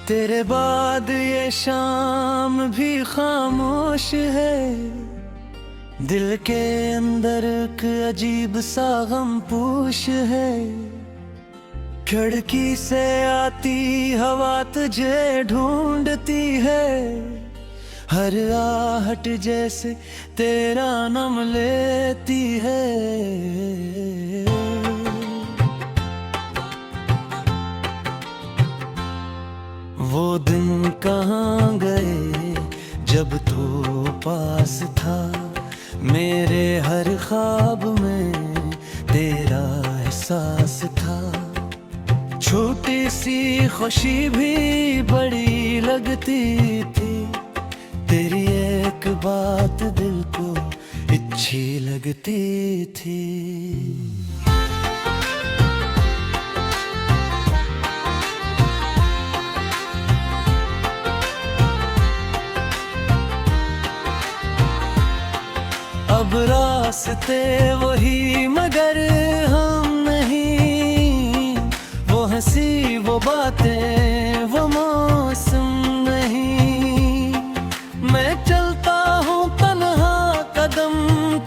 तेरे बाद ये शाम भी खामोश है। दिल के अंदर एक अजीब सा गम पूछ है। खिड़की से आती हवा तुझे ढूंढती है। हर आहट जैसे तेरा नाम लेती है। वो दिन कहाँ गए जब तू पास था। मेरे हर ख्वाब में तेरा एहसास था। छोटी सी खुशी भी बड़ी लगती थी। तेरी एक बात दिल को अच्छी लगती थी। अब रास्ते वही मगर हम नहीं। वो हंसी वो बातें वो मौसम नहीं। मैं चलता हूँ तन्हा कदम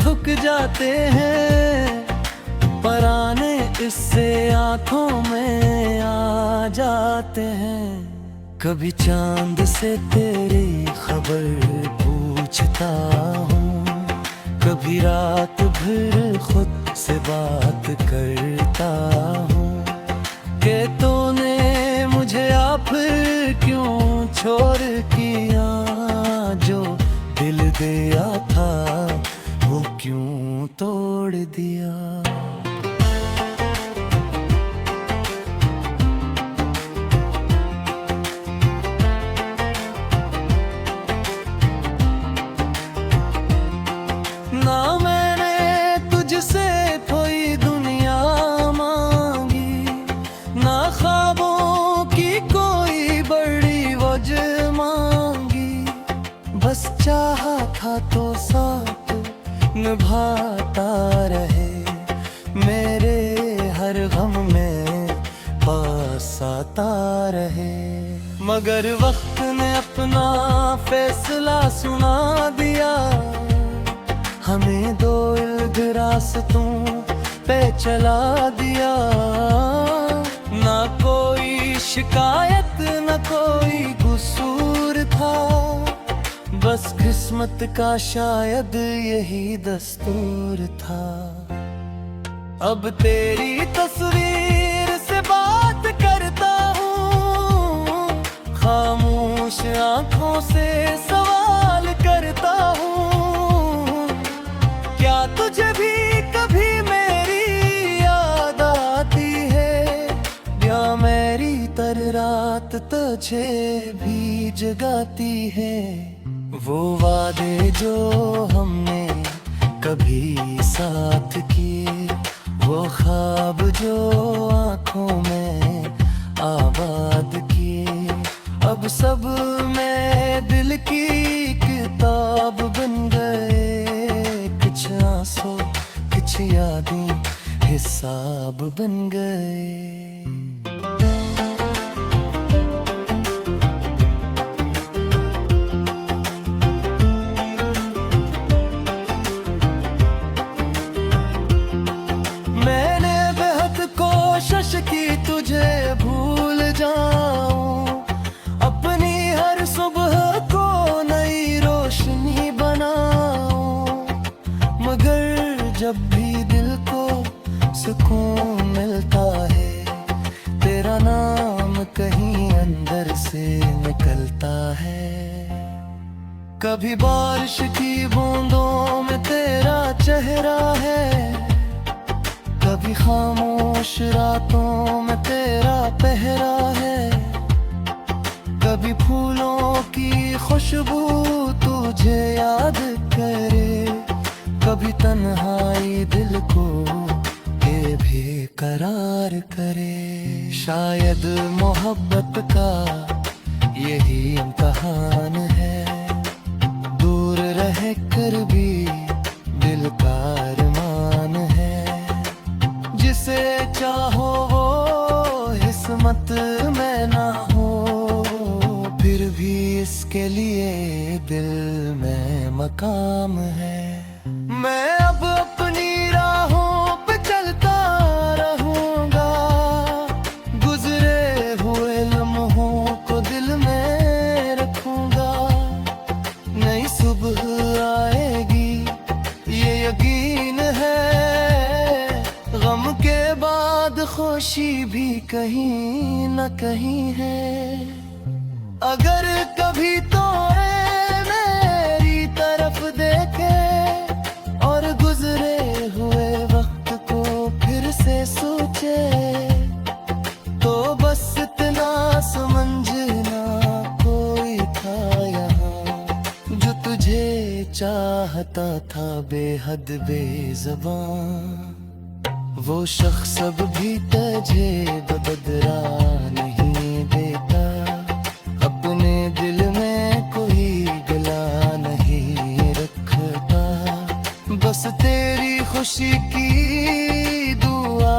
थक जाते हैं। पराने इससे आंखों में आ जाते हैं। कभी चांद से तेरी खबर पूछता हूँ। कभी रात भर खुद से बात करता हूँ कि तूने मुझे आप क्यों छोड़ किया। जो दिल दिया था वो क्यों तोड़ दिया। ना मैंने तुझसे कोई दुनिया मांगी। ना ख्वाबों की कोई बड़ी वजह मांगी। बस चाहा था तो साथ निभाता रहे। मेरे हर गम में पास आता रहे। मगर वक्त ने अपना फैसला सुना दिया। हमें दो इल्द रास्तों पे चला दिया। ना कोई शिकायत न कोई कसूर था। बस किस्मत का शायद यही दस्तूर था। अब तेरी तस्वीर से बात करता हूँ। खामोश आंखों से सवाल करता हूँ। क्या तुझे भी कभी मेरी याद आती है। या मेरी तर रात तुझे भी जगाती है। वो वादे जो हमने कभी साथ किए। वो ख्वाब जो आंखों में आबाद किए। अब सब में दिल की किताब बन गए। कुछ आंसू कुछ यादें हिसाब बन गए। मैंने बेहद कोशिश की तुझे भूल जाऊं। अपनी हर सुबह को नई रोशनी बनाऊं। मगर जब भी दिल को सुकून मिलता है। तेरा नाम कहीं अंदर से निकलता है। कभी बारिश की बूंदों में तेरा चेहरा है। कभी खामोश रातों में तेरा पहरा है। कभी फूलों की खुशबू तुझे याद करे। कभी तन्हाई दिल को ये बेकरार करे। शायद मोहब्बत का यही इम्तिहान है। दूर रह कर भी दिल का अरमान है। जिसे चाहो वो किस्मत में ना हो। लिए दिल में मकाम है। मैं अब अपनी राहों पे चलता रहूंगा, गुजरे हुए लम्हों को दिल में रखूंगा। नई सुबह आएगी ये यकीन है, गम के बाद खुशी भी कहीं न कहीं है। अगर कभी तो मेरी तरफ देखे और गुजरे हुए वक्त को फिर से सोचे, तो बस इतना समझना कोई था यहाँ जो तुझे चाहता था बेहद बेज़बान। वो शख्स अब भी तुझे बदरा नहीं देता, अपने दिल में कोई गिला नहीं रखता। बस तेरी खुशी की दुआ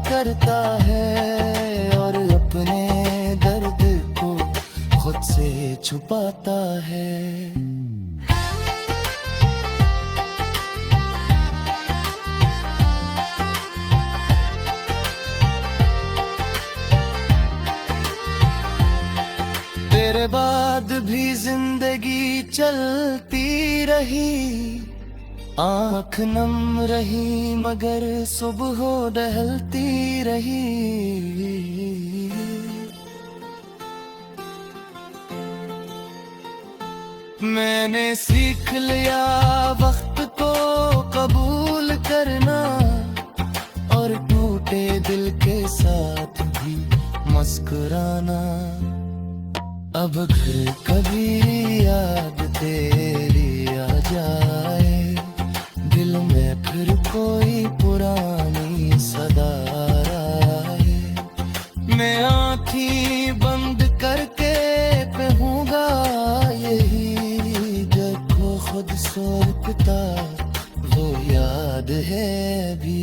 करता है और अपने दर्द को खुद से छुपाता है। तेरे बाद भी जिंदगी चलती रही, आँख नम रही मगर सुबह ढलती रही। मैंने सीख लिया वक्त को कबूल करना, और टूटे दिल के साथ भी मुस्कुराना। अब घर कभी याद तेरी आ जाए, दिल में फिर कोई पुरानी सदा आए, मैं आँखें बंद करके कहूँगा यही, देखो खुद सोचता वो याद है भी।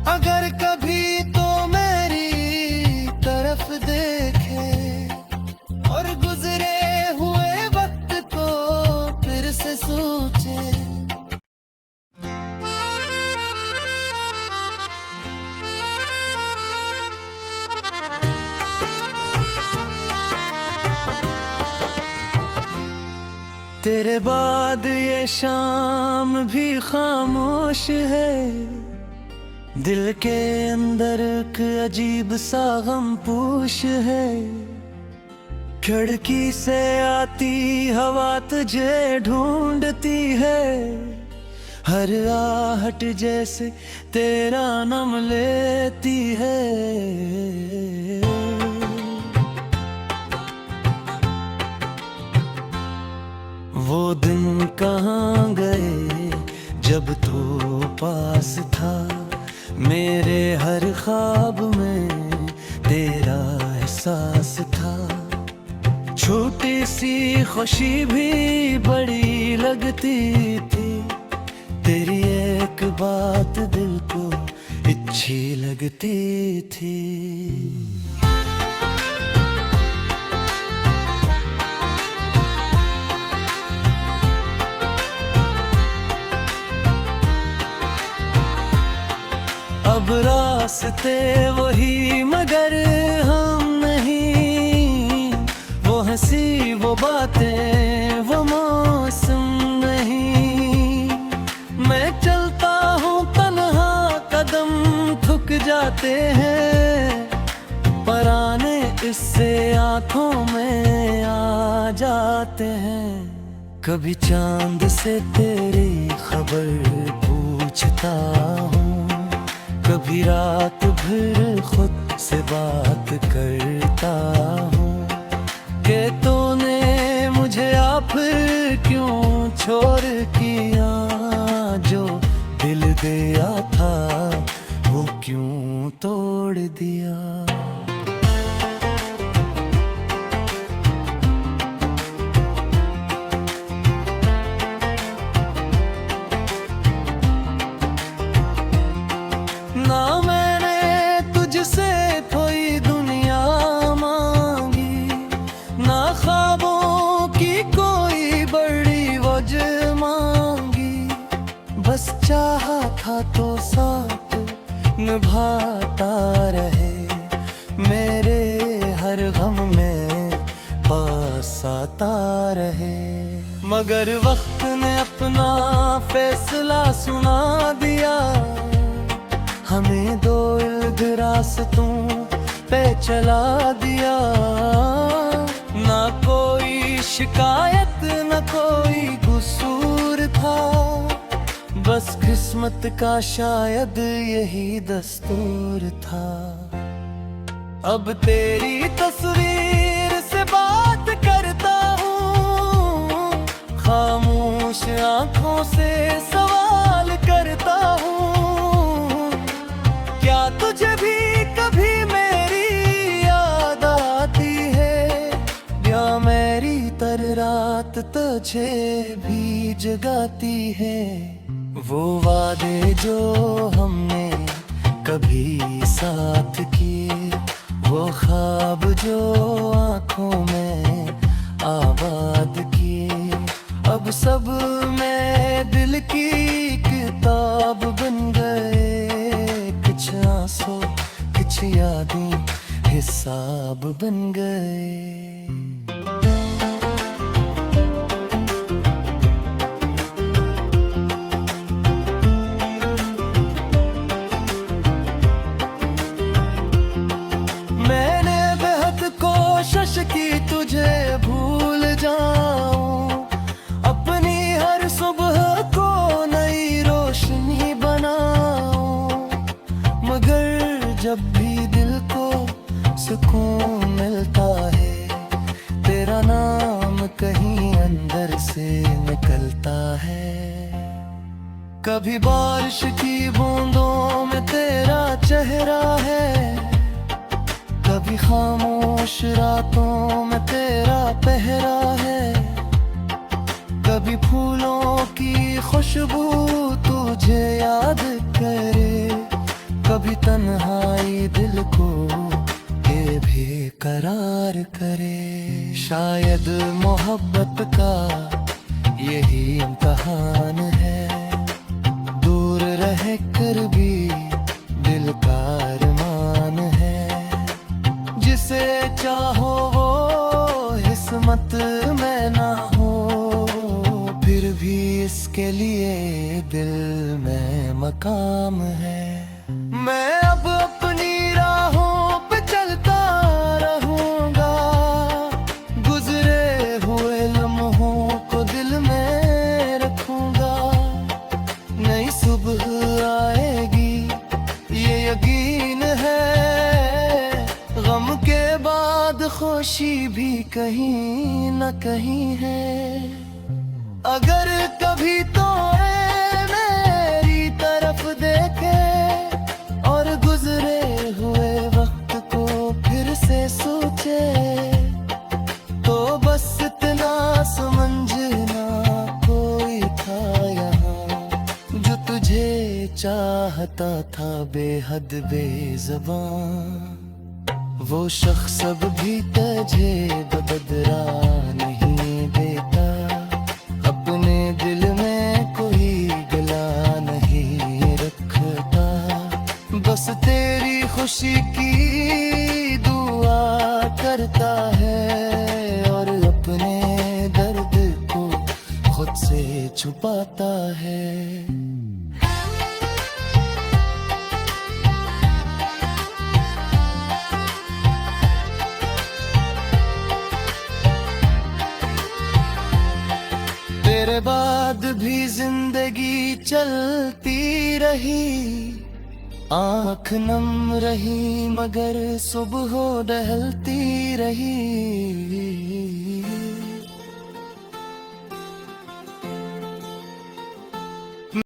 अगर कभी तो मेरी तरफ देखे और गुजरे हुए वक्त को फिर से सोचे। तेरे बाद ये शाम भी खामोश है, दिल के अंदर एक अजीब सा गम पूछ है। खिड़की से आती हवा तुझे ढूंढती है, हर आहट जैसे तेरा नाम लेती है। वो दिन कहाँ गए जब तू पास था, मेरे हर ख्वाब में तेरा एहसास था। छोटी सी खुशी भी बड़ी लगती थी, तेरी एक बात दिल को अच्छी लगती थी। अब रास्ते वही मगर हम नहीं, वो हंसी वो बातें वो मौसम नहीं। मैं चलता हूँ तन्हा कदम थक जाते हैं, पराने इससे आंखों में आ जाते हैं। कभी चांद से तेरी खबर पूछता हूँ, कभी रात भर खुद से बात करता हूँ कि तूने मुझे आप क्यों छोड़ किया, जो दिल दिया था वो क्यों तोड़ दिया। बस चाहा था तो साथ निभाता रहे, मेरे हर गम में पास आता रहे। मगर वक्त ने अपना फैसला सुना दिया, हमें दो इल्द रास्तों पे चला दिया। ना कोई शिकायत न कोई कसूर था, बस किस्मत का शायद यही दस्तूर था। अब तेरी तस्वीर से बात करता हूँ, खामोश आंखों से सवाल करता हूँ। क्या तुझे भी कभी मेरी याद आती है, या मेरी तर रात तुझे भी जगाती है। वो वादे जो हमने कभी साथ किए, वो ख्वाब जो आँखों में आबाद किए, अब सब में दिल की किताब बन गए। कुछ आंसू कुछ यादें हिसाब बन गए। की तुझे भूल जाऊं, अपनी हर सुबह को नई रोशनी बनाऊं। मगर जब भी दिल को सुकून मिलता है, तेरा नाम कहीं अंदर से निकलता है। कभी बारिश की बूंदों में तेरा चेहरा है, कभी खामोश रातों में तेरा पहरा है। कभी फूलों की खुशबू तुझे याद करे, कभी तन्हाई दिल को ये बेकरार करे। शायद मोहब्बत का यही इम्तिहान है, दूर रह कर भी दिल का अरमान है। जिसे चाहो वो किस्मत में ना हो, फिर भी इसके लिए दिल में मकाम है। मैं अब अपनी राहों पे चलता रहूंगा, गुजरे हुए लम्हों को दिल में रखूंगा। नई सुबह आएगी ये यकीन है, गम के बाद खुशी भी कहीं न कहीं है। अगर कभी तो मेरी तरफ देखे और गुजरे हुए वक्त को फिर से सोचे, तो बस इतना समझना कोई था यहाँ जो तुझे चाहता था बेहद बेज़बान। वो शख्स अब भी तुझे बदरा नहीं देता, अपने दिल में कोई गिला नहीं रखता। बस तेरी खुशी की दुआ करता है, और अपने दर्द को खुद से छुपाता है। तेरे बाद भी जिंदगी चलती रही, आँख नम रही मगर सुबह ढलती रही।